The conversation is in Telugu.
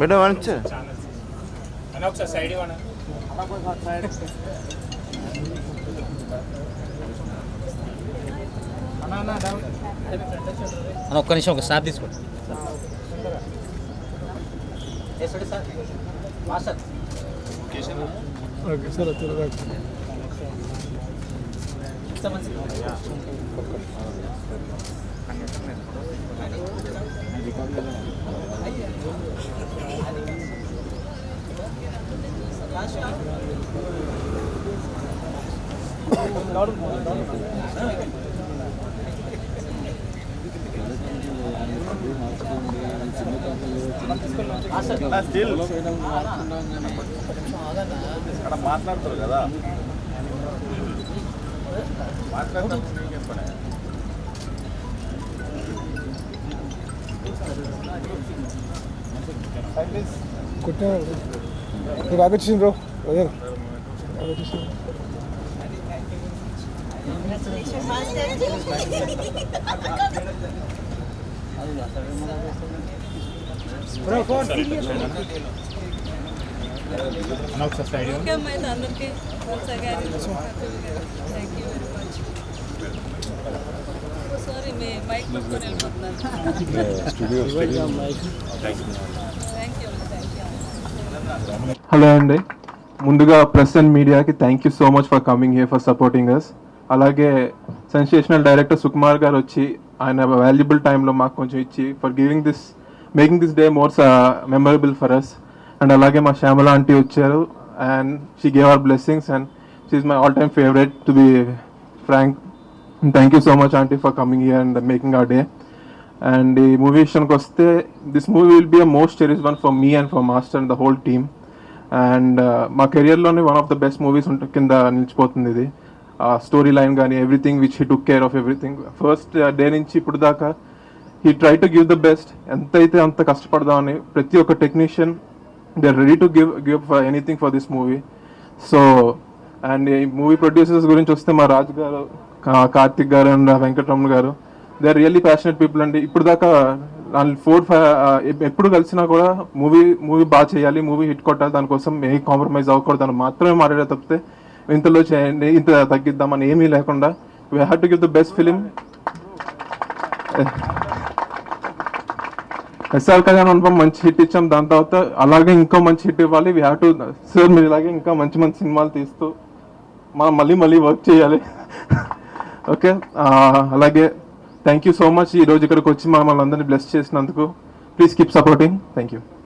మేడం అనొచ్చు ఒకసారి సైడ్ ఇవ్వండి. ఒక్క నిమిషం ఒక స్నాప్ తీసుకోండి. ఓకే సార్ అక్కడ మాట్లాడతారు కదా, మాట్లాడతారు. కొట్టినా ఆగొచ్చింది బ్రో అదే ఆగొచ్చేసింది. హలో అండి, ముందుగా ప్రెస్ అండ్ మీడియాకి thank you so much for coming here for supporting us. అలాగే సెన్సేషనల్ డైరెక్టర్ సుకుమార్ గారు వచ్చి ఆయన వాల్యుబుల్ టైంలో మాకు కొంచెం ఇచ్చి for giving this making this day more memorable for us. And అలాగే మా శ్యామల ఆంటీ వచ్చారు and she gave our blessings and she is my all time favourite to be frank. Thank you so much aunty for coming here and making our day. And ఈ మూవీ విషయానికి వస్తే this movie will be a most cherished one for me and for master and the whole team. And మా కెరియర్లోనే one of the best movies కింద నిలిచిపోతుంది ఇది. స్టోరీ లైన్ కానీ everything which he took care of everything. First day నుంచి ఇప్పుడు దాకా he try to give the best. ఎంతైతే అంత కష్టపడదామని ప్రతి ఒక్క technician they are ready to give for anything for this movie. So and ఈ మూవీ ప్రొడ్యూసర్స్ గురించి వస్తే మా రాజు గారు, కార్తిక్ గారు అండ్ వెంకటరమణ గారు, they are really passionate people అండి. ఇప్పుడు దాకా 4-5 ఎప్పుడు కలిసినా కూడా మూవీ బాగా చేయాలి, మూవీ హిట్ కొట్టాలి, దానికోసం ఏ కాంప్రమైజ్ అవ్వకూడదు అని మాత్రమే మాట్లాడే తప్పితే ఇంతలో చేయండి ఇంత తగ్గిద్దామని ఏమీ లేకుండా we have to give the best film. SR Kalyan Mandapam మంచి హిట్ ఇచ్చాం, దాని తర్వాత అలాగే ఇంకో మంచి హిట్ ఇవ్వాలి. వీ హ్యావ్ టు సార్ మీరు ఇలాగే ఇంకా మంచి మంచి సినిమాలు తీస్తూ మనం మళ్ళీ వర్క్ చేయాలి. ఓకే, అలాగే థ్యాంక్ యూ సో మచ్ ఈరోజు ఇక్కడికి వచ్చి మమ్మల్ని అందరినీ బ్లెస్ చేసినందుకు. Please keep supporting. Thank you.